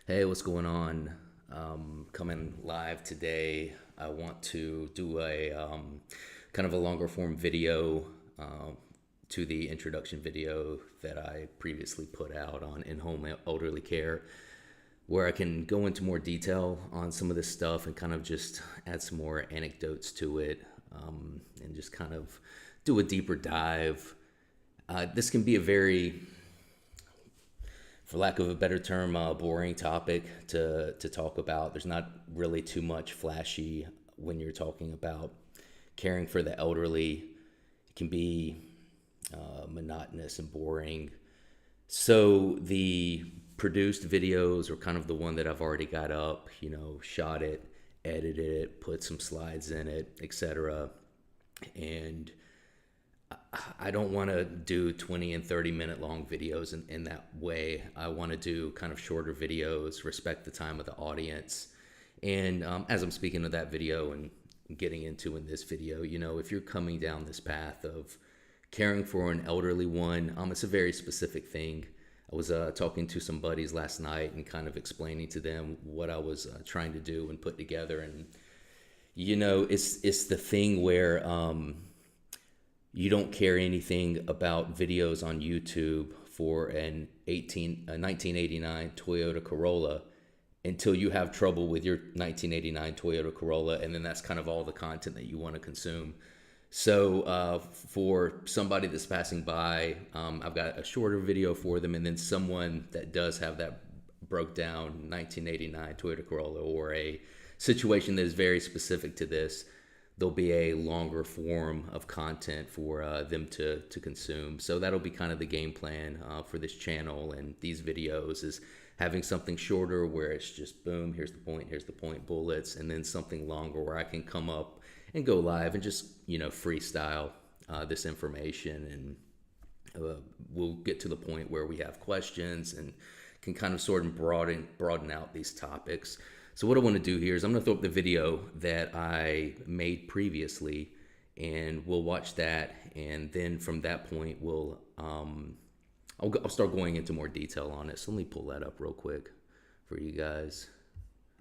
Hey, what's going on? Coming live today. I want to do a kind of a longer form video to the introduction video that I previously put out on in-home elderly care, where I can go into more detail on some of this stuff and kind of just add some more anecdotes to it, and just kind of do a deeper dive. This can be a very, for lack of a better term, boring topic to talk about. There's not really too much flashy when you're talking about caring for the elderly. It can be monotonous and boring. So the produced videos are kind of the one that I've already got up, shot it, edited it, put some slides in it, etc. And I don't want to do 20 and 30 minute long videos in that way. I want to do kind of shorter videos, respect the time of the audience. And as I'm speaking of that video and getting into in this video, if you're coming down this path of caring for an elderly one, it's a very specific thing. I was talking to some buddies last night and kind of explaining to them what I was trying to do and put together. And, it's the thing where you don't care anything about videos on YouTube for a 1989 Toyota Corolla until you have trouble with your 1989 Toyota Corolla, and then that's kind of all the content that you want to consume. So for somebody that's passing by, I've got a shorter video for them, and then someone that does have that broke down 1989 Toyota Corolla or a situation that is very specific to this, there'll be a longer form of content for them to consume. So that'll be kind of the game plan for this channel and these videos, is having something shorter where it's just boom, here's the point, bullets, and then something longer where I can come up and go live and just, freestyle this information. And we'll get to the point where we have questions and can kind of sort of broaden out these topics. So what I want to do here is I'm going to throw up the video that I made previously, and we'll watch that, and then from that point I'll start going into more detail on it. So let me pull that up real quick for you guys.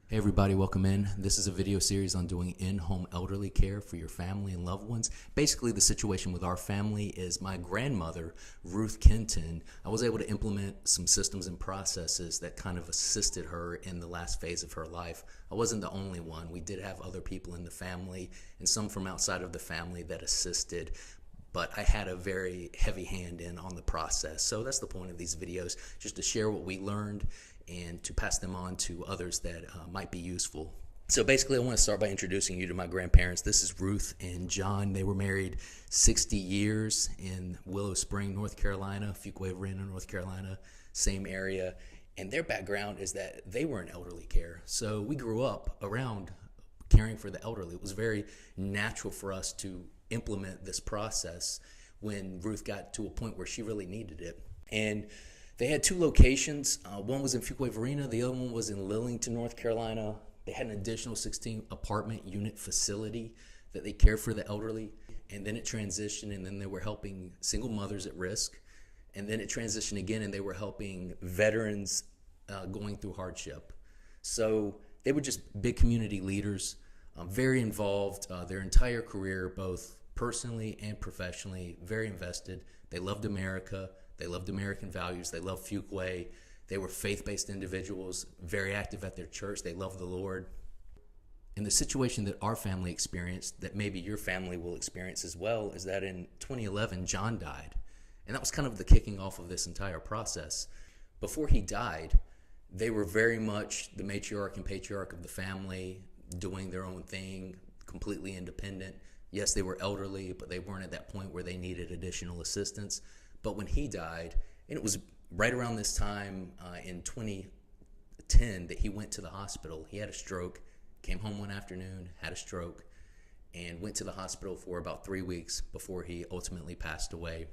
Hey everybody, welcome in. This is a video series on doing in-home elderly care for your family and loved ones. Basically, the situation with our family is my grandmother, Ruth Kenton. I was able to implement some systems and processes that kind of assisted her in the last phase of her life. I wasn't the only one. We did have other people in the family and some from outside of the family that assisted, but I had a very heavy hand in on the process. So that's the point of these videos, just to share what we learned and to pass them on to others that might be useful. So basically, I want to start by introducing you to my grandparents. This is Ruth and John. They were married 60 years in Willow Spring, North Carolina, Fuquay-Varina, North Carolina, same area. And their background is that they were in elderly care. So we grew up around caring for the elderly. It was very natural for us to implement this process when Ruth got to a point where she really needed it. And they had two locations. One was in Fuquay-Varina. The other one was in Lillington, North Carolina. They had an additional 16 apartment unit facility that they cared for the elderly. And then it transitioned, and then they were helping single mothers at risk. And then it transitioned again, and they were helping veterans going through hardship. So they were just big community leaders, very involved their entire career, both personally and professionally, very invested. They loved America. They loved American values. They loved Fuquay. They were faith-based individuals, very active at their church. They loved the Lord. And the situation that our family experienced, that maybe your family will experience as well, is that in 2011, John died. And that was kind of the kicking off of this entire process. Before he died, they were very much the matriarch and patriarch of the family, doing their own thing, completely independent. Yes, they were elderly, but they weren't at that point where they needed additional assistance. But when he died, and it was right around this time in 2010 that he went to the hospital. He had a stroke, came home one afternoon, had a stroke, and went to the hospital for about 3 weeks before he ultimately passed away.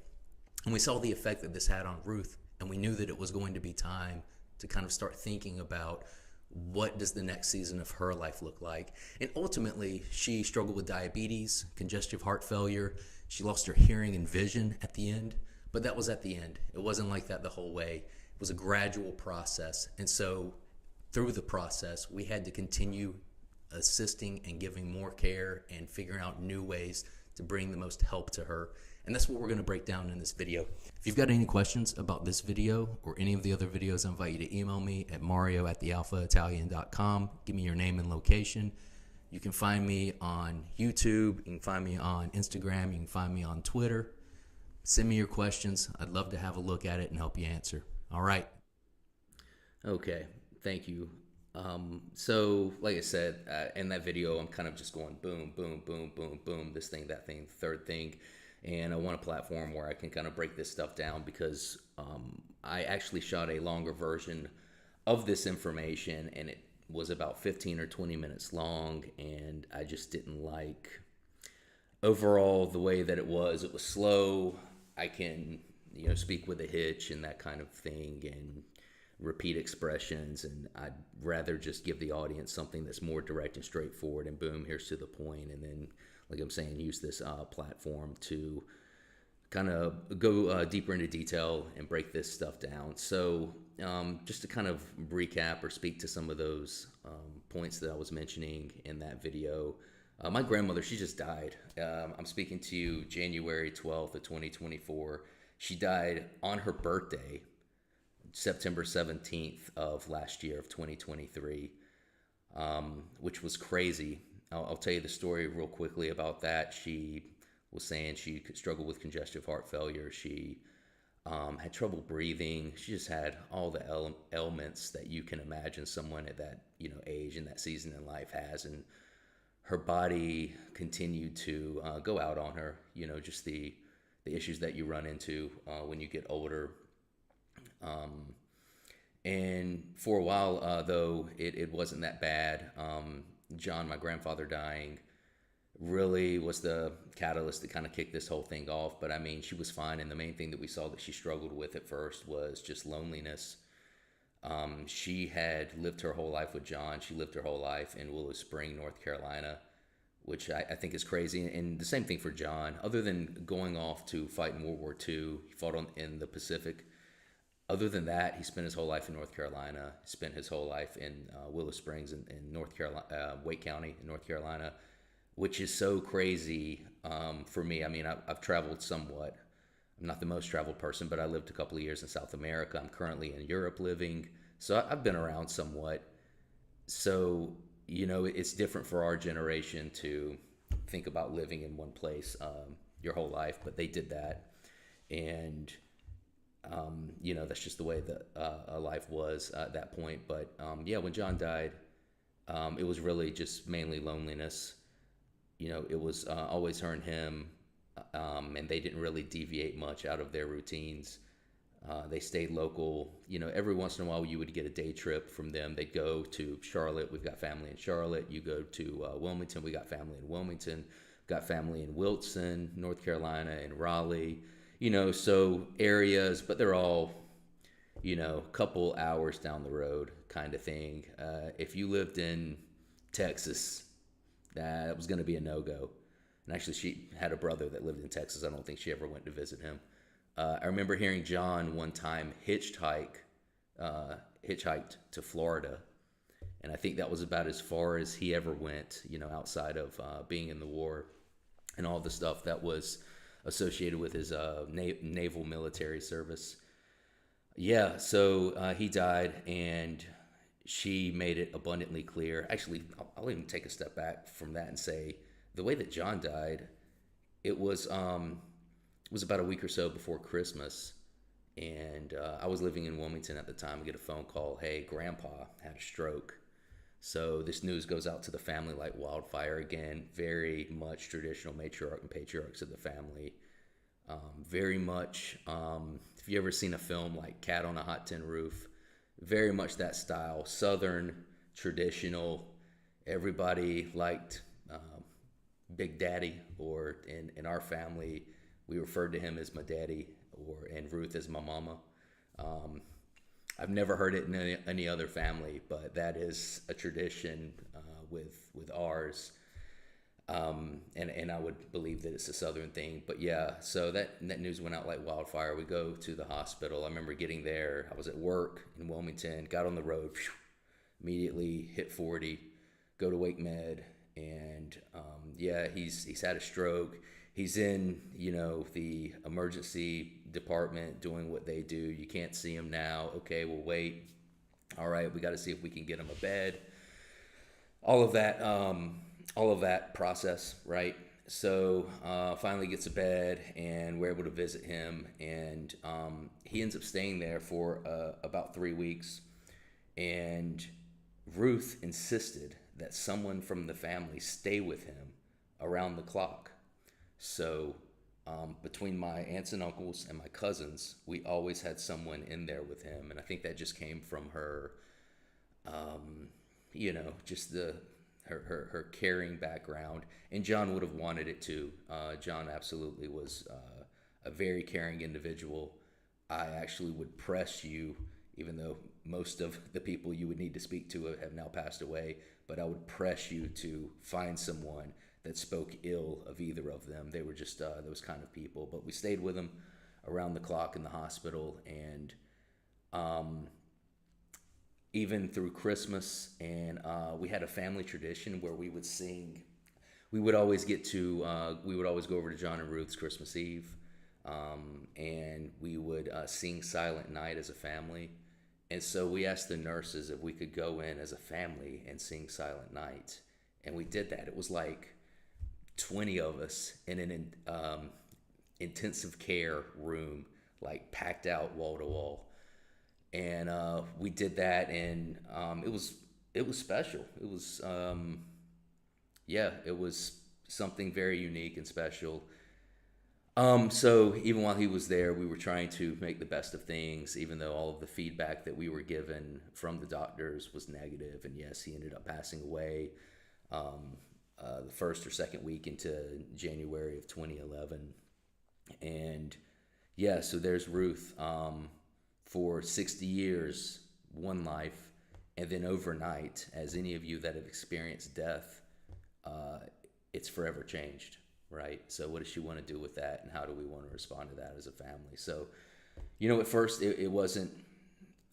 And we saw the effect that this had on Ruth, and we knew that it was going to be time to kind of start thinking about what does the next season of her life look like? And ultimately, she struggled with diabetes, congestive heart failure. She lost her hearing and vision at the end, but that was at the end. It wasn't like that the whole way. It was a gradual process. And so through the process, we had to continue assisting and giving more care and figuring out new ways to bring the most help to her. And that's what we're going to break down in this video. If you've got any questions about this video or any of the other videos, I invite you to email me at mario@thealphaitalian.com. Give me your name and location. You can find me on YouTube. You can find me on Instagram. You can find me on Twitter. Send me your questions. I'd love to have a look at it and help you answer. All right. Okay. Thank you. So like I said, in that video, I'm kind of just going boom, boom, boom, boom, boom, this thing, that thing, third thing. And I want a platform where I can kind of break this stuff down because I actually shot a longer version of this information, and it was about 15 or 20 minutes long, and I just didn't like overall the way that it was. It was slow. I can, speak with a hitch and that kind of thing, and repeat expressions, and I'd rather just give the audience something that's more direct and straightforward, and boom, here's to the point. And then, like I'm saying, use this platform to kind of go deeper into detail and break this stuff down. So just to kind of recap or speak to some of those points that I was mentioning in that video, my grandmother, she just died. I'm speaking to you January 12th of 2024. She died on her birthday, September 17th of last year of 2023, which was crazy. I'll tell you the story real quickly about that. She was saying she struggled with congestive heart failure. She had trouble breathing. She just had all the ailments that you can imagine someone at that age and that season in life has, and her body continued to go out on her. Just the issues that you run into when you get older. And for a while, though, it wasn't that bad. John, my grandfather, dying really was the catalyst to kind of kick this whole thing off. But I mean, she was fine. And the main thing that we saw that she struggled with at first was just loneliness. She had lived her whole life with John. She lived her whole life in Willow Spring, North Carolina, which I think is crazy. And the same thing for John. Other than going off to fight in World War II, he fought in the Pacific. Other than that, he spent his whole life in North Carolina. He spent his whole life in Willow Springs in North Carolina, Wake County in North Carolina, which is so crazy for me. I mean, I've traveled somewhat. I'm not the most traveled person, but I lived a couple of years in South America. I'm currently in Europe living. So I've been around somewhat. So, it's different for our generation to think about living in one place your whole life, but they did that. And that's just the way that life was at that point. But when John died, it was really just mainly loneliness. It was always her and him, and they didn't really deviate much out of their routines. They stayed local. Every once in a while you would get a day trip from them. They'd go to Charlotte. We've got family in Charlotte. You go to Wilmington. We got family in Wilmington. Got family in Wilson, North Carolina, and Raleigh. So areas, but they're all, couple hours down the road kind of thing. If you lived in Texas, that was going to be a no-go. And actually, she had a brother that lived in Texas. I don't think she ever went to visit him. I remember hearing John one time hitchhiked to Florida. And I think that was about as far as he ever went, outside of being in the war and all the stuff that was associated with his naval military service. Yeah, so he died, and she made it abundantly clear. Actually, I'll even take a step back from that and say the way that John died, it was about a week or so before Christmas, and I was living in Wilmington at the time. I get a phone call, hey, Grandpa had a stroke. So this news goes out to the family like wildfire. Again, very much traditional matriarch and patriarchs of the family. Very much, if you ever seen a film like Cat on a Hot Tin Roof, very much that style, Southern, traditional. Everybody liked Big Daddy, or in our family, we referred to him as my daddy, and Ruth as my mama. I've never heard it in any other family, but that is a tradition with ours. And I would believe that it's a Southern thing. But yeah, so that news went out like wildfire. We go to the hospital. I remember getting there. I was at work in Wilmington, got on the road, immediately hit 40, go to Wake Med, and yeah, he's had a stroke. He's in, the emergency department doing what they do. You can't see him now. Okay, we'll wait. All right, we got to see if we can get him a bed. All of that, process, right? So finally gets a bed, and we're able to visit him, and he ends up staying there for about 3 weeks. And Ruth insisted that someone from the family stay with him around the clock. So between my aunts and uncles and my cousins, we always had someone in there with him, and I think that just came from her, just her caring background. And John would have wanted it too. John absolutely was a very caring individual. I actually would press you, even though most of the people you would need to speak to have now passed away, but I would press you to find someone that spoke ill of either of them. They were just those kind of people. But we stayed with them around the clock in the hospital, and even through Christmas. And we had a family tradition where we would sing. We would always we would always go over to John and Ruth's Christmas Eve, and we would sing Silent Night as a family. And so we asked the nurses if we could go in as a family and sing Silent Night. And we did that. It was like 20 of us in an intensive care room, like packed out wall to wall. And we did that, and it was special. It was it was something very unique and special. So even while he was there, we were trying to make the best of things, even though all of the feedback that we were given from the doctors was negative. And yes, he ended up passing away the first or second week into January of 2011. And yeah, so there's Ruth. For 60 years, one life, and then overnight, as any of you that have experienced death, it's forever changed, right? So what does she want to do with that, and how do we want to respond to that as a family? So, at first it wasn't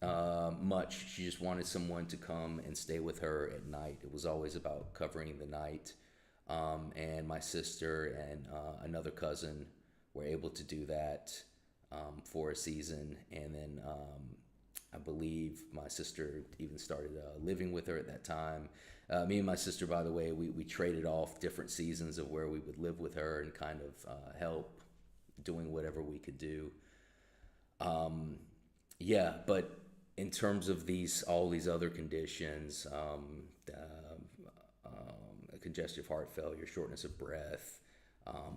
much. She just wanted someone to come and stay with her at night. It was always about covering the night, and my sister and another cousin were able to do that for a season. And then I believe my sister even started living with her at that time. Me and my sister, by the way, we traded off different seasons of where we would live with her and kind of help doing whatever we could do. But in terms of all these other conditions, congestive heart failure, shortness of breath,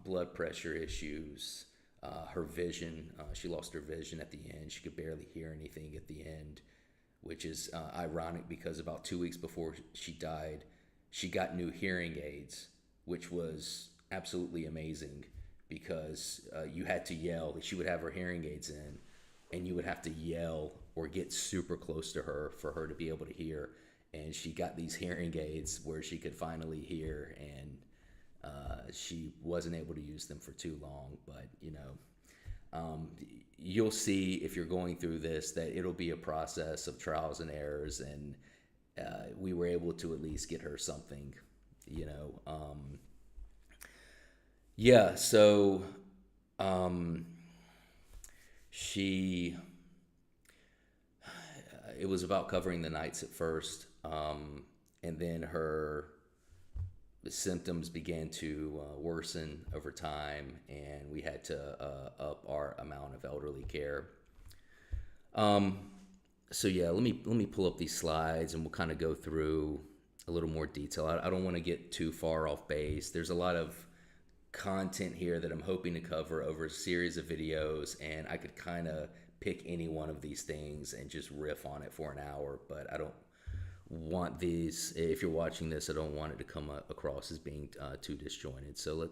blood pressure issues, her vision, she lost her vision at the end. She could barely hear anything at the end, which is ironic because about 2 weeks before she died, she got new hearing aids, which was absolutely amazing because you had to yell. She would have her hearing aids in, and you would have to yell or get super close to her for her to be able to hear. And she got these hearing aids where she could finally hear, and she wasn't able to use them for too long. But you'll see if you're going through this that it'll be a process of trials and errors, and we were able to at least get her something. So she it was about covering the nights at first, and then her symptoms began to worsen over time, and we had to up our amount of elderly care. So yeah, let me pull up these slides, and we'll kind of go through a little more detail. I don't want to get too far off base. There's a lot of content here that I'm hoping to cover over a series of videos, and I could kind of pick any one of these things and just riff on it for an hour, but I don't want these, if you're watching this, I don't want it to come across as being too disjointed. So let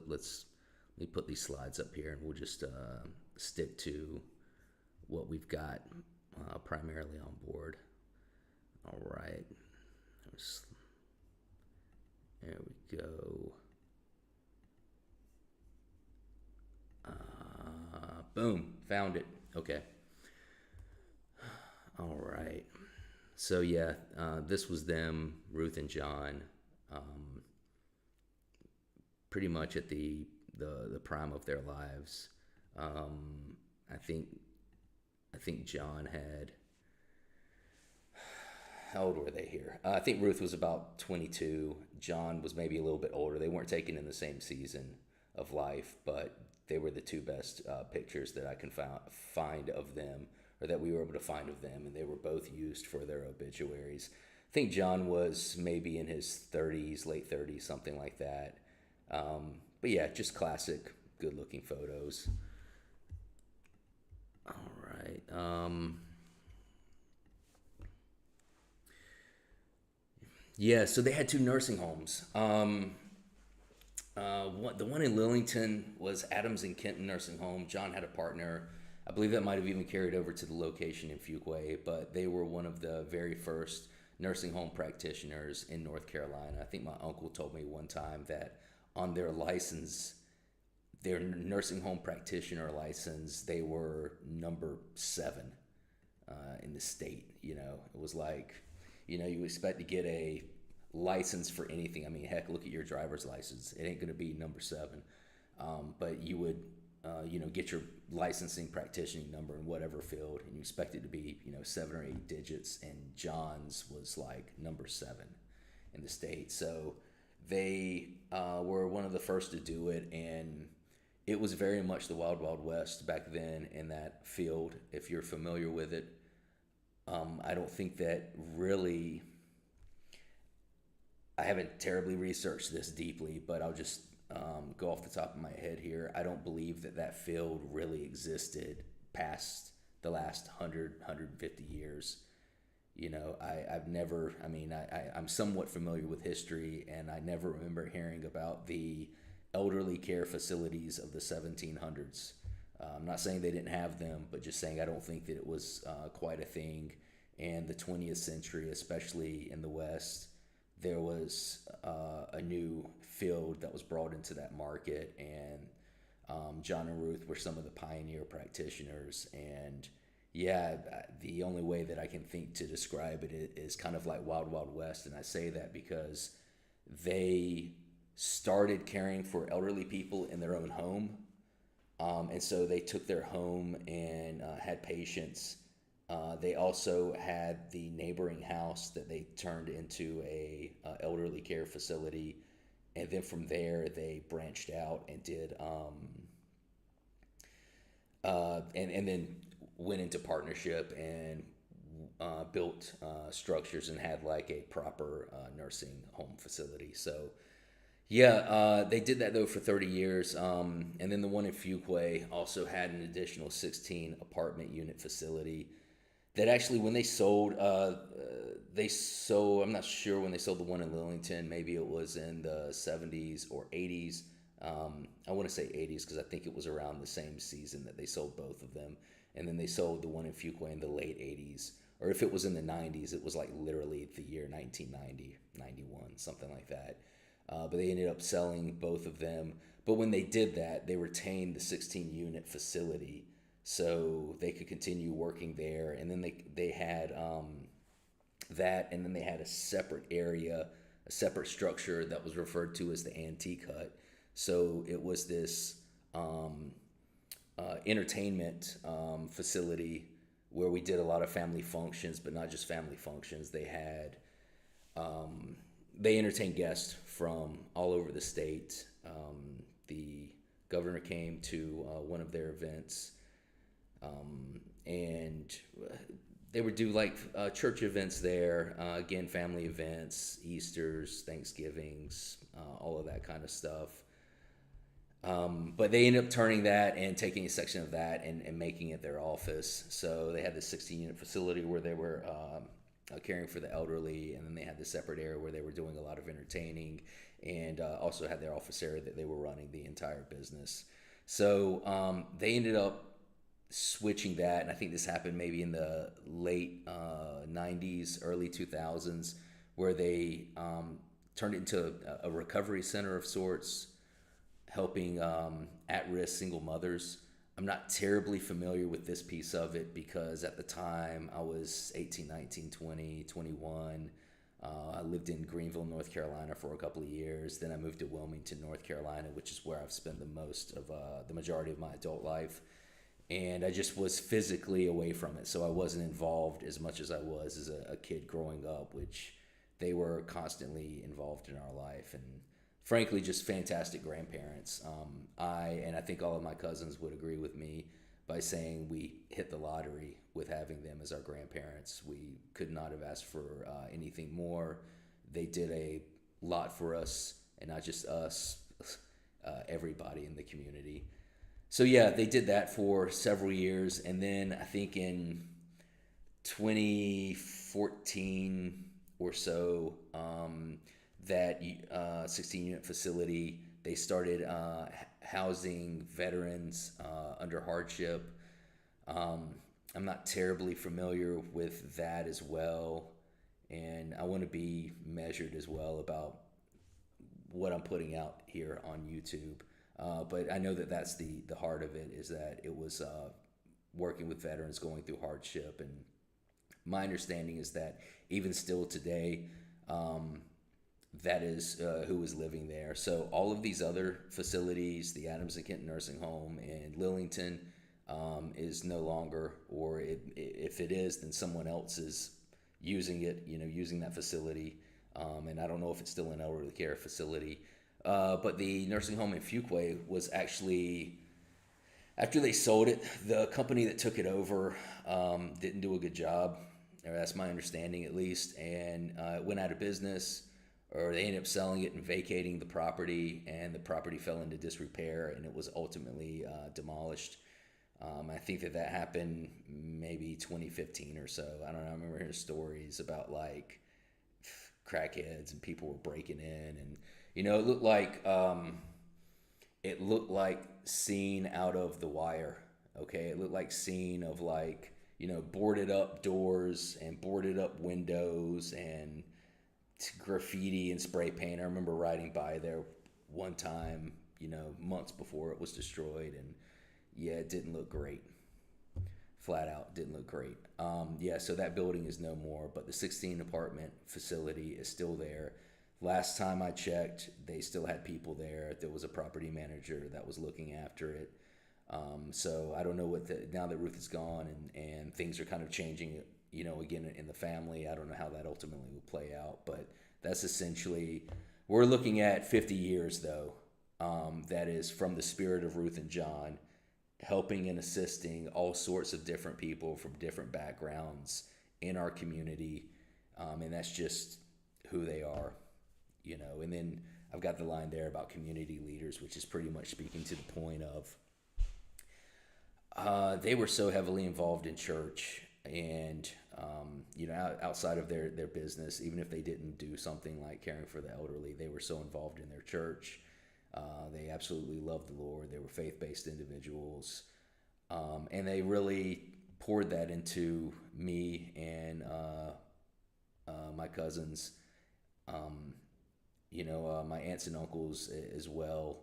me put these slides up here, and we'll just stick to what we've got. primarily on board. All right. There we go. Boom. Found it. Okay. All right. So yeah, this was them, Ruth and John, um, pretty much at the prime of their lives. Um, I think I think John had, how old were they here? I think Ruth was about 22. John was maybe a little bit older. They weren't taken in the same season of life, but they were the two best pictures that I can find of them, or that we were able to find of them, and they were both used for their obituaries. I think John was maybe in his 30s, late 30s, something like that. But yeah, just classic, good looking photos. All right. Yeah, so they had two nursing homes. The one in Lillington was Adams and Kenton Nursing Home. John had a partner. I believe that might have even carried over to the location in Fuquay, but they were one of the very first nursing home practitioners in North Carolina. I think my uncle told me one time that on their license, their nursing home practitioner license, they were number 7 in the state. It was like, you expect to get a license for anything. I mean, heck, look at your driver's license. It ain't going to be number 7. But you would, get your licensing practicing number in whatever field, and you expect it to be, 7 or 8 digits. And John's was like number 7 in the state. So they were one of the first to do it, and it was very much the wild, wild west back then in that field. If you're familiar with it, I don't think that really, I haven't terribly researched this deeply, but I'll just go off the top of my head here. I don't believe that that field really existed past the last 150 years. I've never, I mean, I'm somewhat familiar with history, and I never remember hearing about the elderly care facilities of the 1700s. I'm not saying they didn't have them, but just saying I don't think that it was quite a thing. And the 20th century, especially in the West, there was a new field that was brought into that market, and John and Ruth were some of the pioneer practitioners. And yeah, the only way that I can think to describe it is kind of like Wild Wild West, and I say that because they started caring for elderly people in their own home, and so they took their home and had patients. They also had the neighboring house that they turned into a elderly care facility, and then from there they branched out and did and then went into partnership and built structures and had like a proper nursing home facility. So yeah, they did that though for 30 years. And then the one in Fuquay also had an additional 16 apartment unit facility that actually, when they sold, I'm not sure when they sold the one in Lillington. Maybe it was in the 70s or 80s. I want to say 80s because I think it was around the same season that they sold both of them. And then they sold the one in Fuquay in the late 80s. Or if it was in the 90s, it was like literally the year 1990, 91, something like that. But they ended up selling both of them. But when they did that, they retained the 16 unit facility so they could continue working there. And then they had that, and then they had a separate area, a separate structure that was referred to as the antique hut. So it was this entertainment facility where we did a lot of family functions, but not just family functions. They entertained guests from all over the state. The governor came to one of their events, and they would do like church events there. Again, family events, Easters, Thanksgivings, all of that kind of stuff. But they ended up turning that and taking a section of that and making it their office. So they had this 16-unit facility where they were caring for the elderly, and then they had the separate area where they were doing a lot of entertaining, and also had their office area that they were running the entire business. So they ended up switching that, and I think this happened maybe in the late 90s, early 2000s, where they turned it into a recovery center of sorts, helping at-risk single mothers. I'm not terribly familiar with this piece of it because at the time I was 18, 19, 20, 21. I lived in Greenville, North Carolina for a couple of years. Then I moved to Wilmington, North Carolina, which is where I've spent the majority of my adult life. And I just was physically away from it. So I wasn't involved as much as I was as a kid growing up, which they were constantly involved in our life. And frankly, just fantastic grandparents. And I think all of my cousins would agree with me by saying we hit the lottery with having them as our grandparents. We could not have asked for anything more. They did a lot for us, and not just us, everybody in the community. So yeah, they did that for several years, and then I think in 2014 or so, that 16-unit facility, they started housing veterans under hardship. I'm not terribly familiar with that as well, and I want to be measured as well about what I'm putting out here on YouTube. But I know that that's the heart of it, is that it was working with veterans going through hardship. And my understanding is that even still today, that is who is living there. So all of these other facilities, the Adams and Kent Nursing Home in Lillington, is no longer, or if it is, then someone else is using it, using that facility. And I don't know if it's still an elderly care facility. But the nursing home in Fuquay was actually, after they sold it, the company that took it over didn't do a good job, or that's my understanding at least, and it went out of business, or they ended up selling it and vacating the property, and the property fell into disrepair, and it was ultimately demolished. I think that happened maybe 2015 or so. I don't know. I remember hearing stories about like crackheads and people were breaking in, and it looked like scene out of The Wire. Okay, it looked like scene of like boarded up doors and boarded up windows and graffiti and spray paint. I remember riding by there one time, months before it was destroyed, and yeah, it didn't look great. Flat out, didn't look great. So that building is no more, but the 16 apartment facility is still there. Last time I checked, they still had people there. There was a property manager that was looking after it. So I don't know now that Ruth is gone and things are kind of changing, again in the family. I don't know how that ultimately will play out, but that's essentially, we're looking at 50 years though. That is from the spirit of Ruth and John, helping and assisting all sorts of different people from different backgrounds in our community. And that's just who they are. And then I've got the line there about community leaders, which is pretty much speaking to the point of they were so heavily involved in church and, outside of their business, even if they didn't do something like caring for the elderly, they were so involved in their church. They absolutely loved the Lord. They were faith-based individuals. And they really poured that into me and my cousins. My aunts and uncles as well.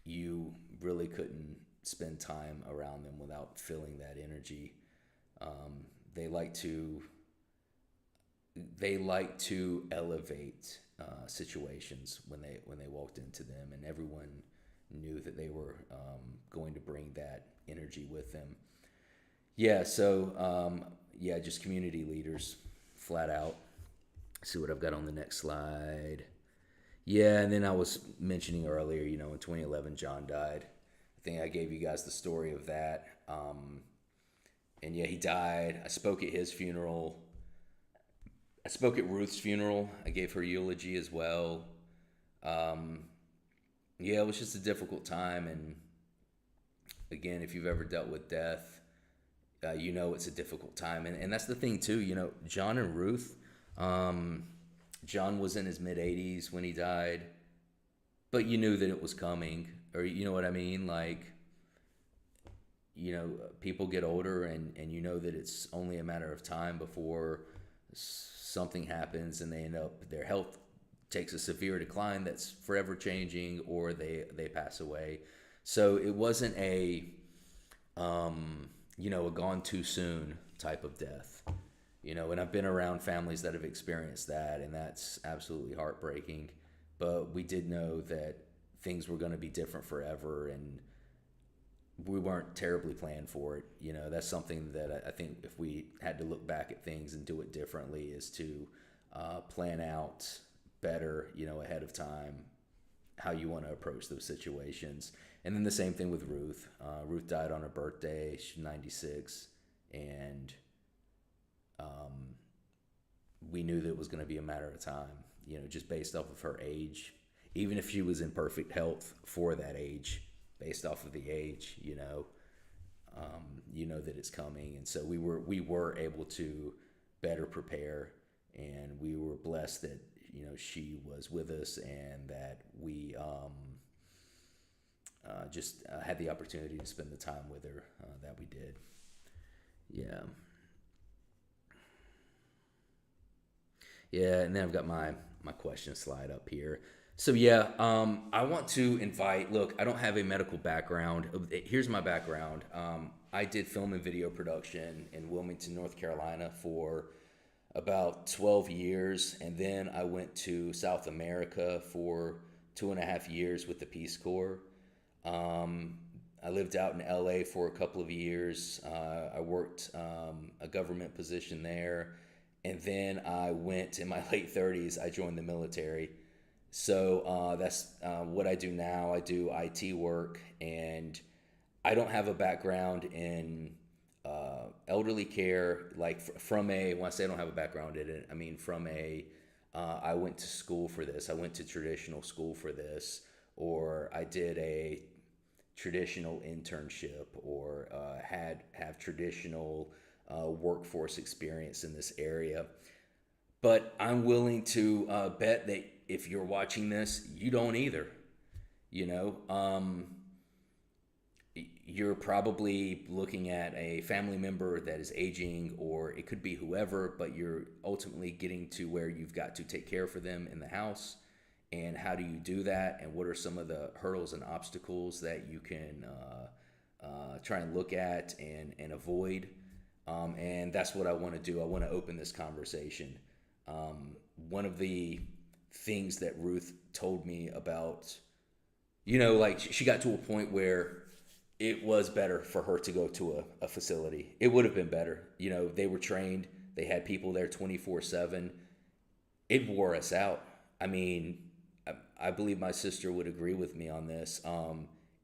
You really couldn't spend time around them without feeling that energy. They like to elevate situations when they walked into them, and everyone knew that they were going to bring that energy with them. Just community leaders, flat out. See what I've got on the next slide. Yeah, and then I was mentioning earlier, in 2011, John died. I think I gave you guys the story of that. And yeah, he died. I spoke at his funeral. I spoke at Ruth's funeral. I gave her eulogy as well. It was just a difficult time. And again, if you've ever dealt with death, it's a difficult time. And that's the thing too, John and Ruth, John was in his mid-80s when he died, but you knew that it was coming, or you know what I mean? Like, people get older, and that it's only a matter of time before something happens and they end up, their health takes a severe decline that's forever changing, or they pass away. So it wasn't a gone too soon type of death. And I've been around families that have experienced that, and that's absolutely heartbreaking. But we did know that things were going to be different forever, and we weren't terribly planned for it. That's something that I think if we had to look back at things and do it differently, is to plan out better, ahead of time, how you want to approach those situations. And then the same thing with Ruth. Ruth died on her birthday. She's 96, and we knew that it was going to be a matter of time, just based off of her age. Even if she was in perfect health for that age, based off of the age, that it's coming. And so we were able to better prepare, and we were blessed that she was with us, and that we just had the opportunity to spend the time with her that we did. Yeah. Yeah, and then I've got my question slide up here. So yeah, I want to invite. Look, I don't have a medical background. Here's my background. I did film and video production in Wilmington, North Carolina, for about 12 years, and then I went to South America for 2.5 years with the Peace Corps. I lived out in LA for a couple of years. I worked a government position there. And then I went in my late 30s, I joined the military. So that's what I do now. I do IT work, and I don't have a background in elderly care. Like when I say I don't have a background in it, I mean I went to school for this. I went to traditional school for this, or I did a traditional internship, or have traditional workforce experience in this area. But I'm willing to bet that if you're watching this, you don't either. You know, you're probably looking at a family member that is aging, or it could be whoever, but you're ultimately getting to where you've got to take care for them in the house. And how do you do that? And what are some of the hurdles and obstacles that you can try and look at and avoid? And that's what I want to do. I want to open this conversation. One of the things that Ruth told me about, like she got to a point where it was better for her to go to a facility. It would have been better. They were trained. They had people there 24/7. It wore us out. I mean, I believe my sister would agree with me on this.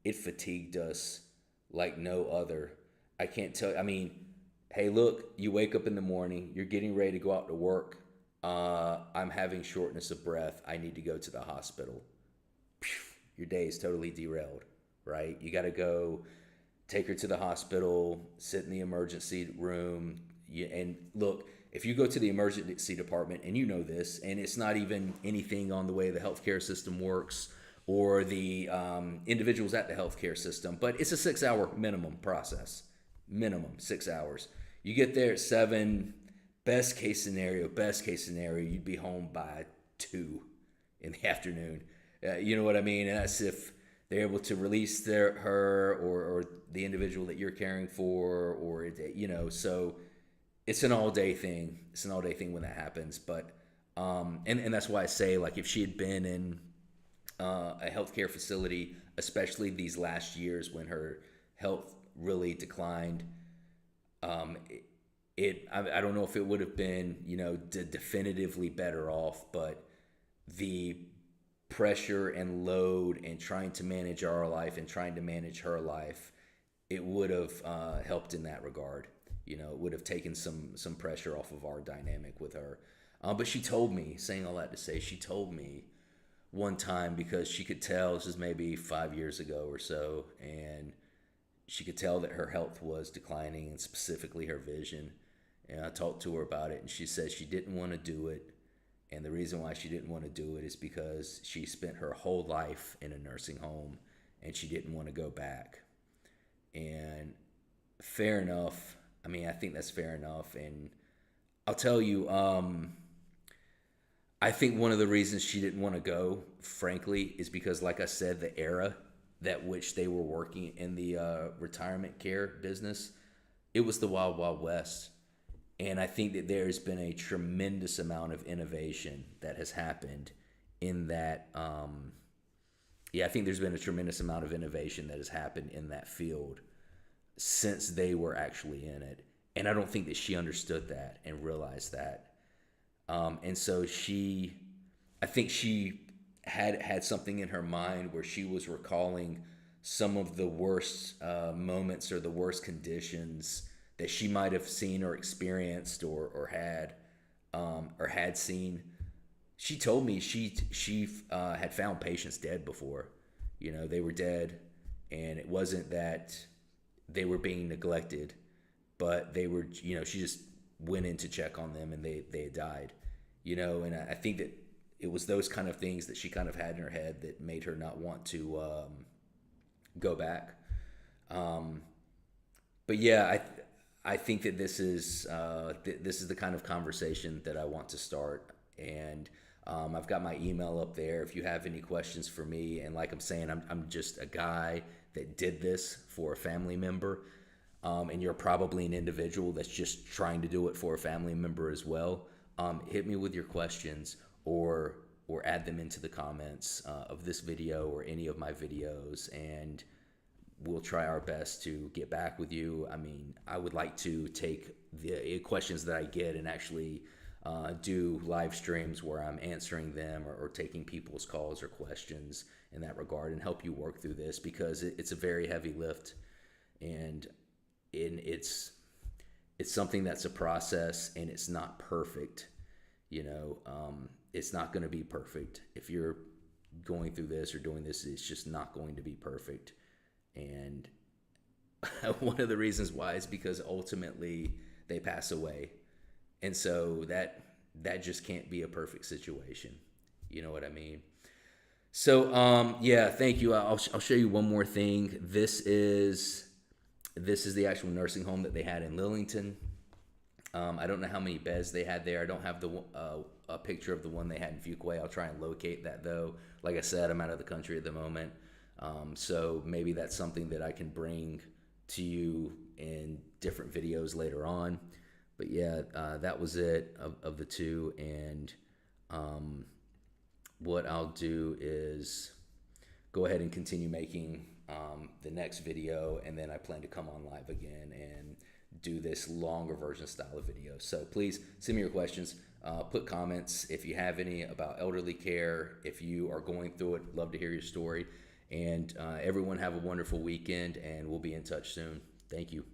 It fatigued us like no other. I can't tell. I mean, hey, look, you wake up in the morning, you're getting ready to go out to work. I'm having shortness of breath. I need to go to the hospital. Phew, your day is totally derailed, right? You got to go take her to the hospital, sit in the emergency room. And look, if you go to the emergency department, and you know this, and it's not even anything on the way the healthcare system works or the individuals at the healthcare system, but it's a 6-hour minimum process. Minimum 6 hours. You get there at 7. Best case scenario, you'd be home by 2 in the afternoon. You know what I mean? And that's if they're able to release her or the individual that you're caring for, or so it's an all day thing. It's an all day thing when that happens. But and that's why I say, like, if she had been in a healthcare facility, especially these last years when her health really declined, I don't know if it would have been definitively better off, but the pressure and load and trying to manage our life and trying to manage her life, it would have helped in that regard. It would have taken some pressure off of our dynamic with her. But she told me, saying all that to say, she told me one time, because she could tell, this was maybe 5 years ago or so, and she could tell that her health was declining, and specifically her vision. And I talked to her about it, and she said she didn't want to do it. And the reason why she didn't want to do it is because she spent her whole life in a nursing home, and she didn't want to go back. And Fair enough. I mean, I think that's fair enough. And I'll tell you, I think one of the reasons she didn't want to go, frankly, is because, like I said, the era that which they were working in the retirement care business, it was the wild, wild west. And I think that there's been a tremendous amount of innovation that has happened in that. Yeah, I think there's been a tremendous amount of innovation that has happened in that field since they were actually in it. And I don't think that she understood that and realized that. And so I think she had something in her mind where she was recalling some of the worst moments or the worst conditions that she might have seen or experienced or had seen. She told me she had found patients dead before. You know, they were dead, and it wasn't that they were being neglected, but they were. You know, she just went in to check on them, and they had died. You know, and I think that it was those kind of things that she kind of had in her head that made her not want to go back. Um, but yeah, I think that this is the kind of conversation that I want to start, and I've got my email up there. If you have any questions for me, and like I'm saying, I'm just a guy that did this for a family member, and you're probably an individual that's just trying to do it for a family member as well. Hit me with your questions or add them into the comments of this video or any of my videos, and we'll try our best to get back with you. I mean, I would like to take the questions that I get and actually do live streams where I'm answering them or taking people's calls or questions in that regard and help you work through this, because it's a very heavy lift, and it's something that's a process, and it's not perfect. You know, it's not going to be perfect. If you're going through this or doing this, it's just not going to be perfect. And one of the reasons why is because ultimately they pass away. And so that just can't be a perfect situation. You know what I mean? So yeah, thank you. I'll show you one more thing. This is the actual nursing home that they had in Lillington. I don't know how many beds they had there. I don't have a picture of the one they had in Fuquay. I'll try and locate that though. Like I said, I'm out of the country at the moment. So maybe that's something that I can bring to you in different videos later on. But yeah, that was it of the two. And what I'll do is go ahead and continue making the next video, and then I plan to come on live again and do this longer version style of video. So please send me your questions, put comments if you have any about elderly care. If you are going through it, love to hear your story. And everyone have a wonderful weekend, and we'll be in touch soon. Thank you.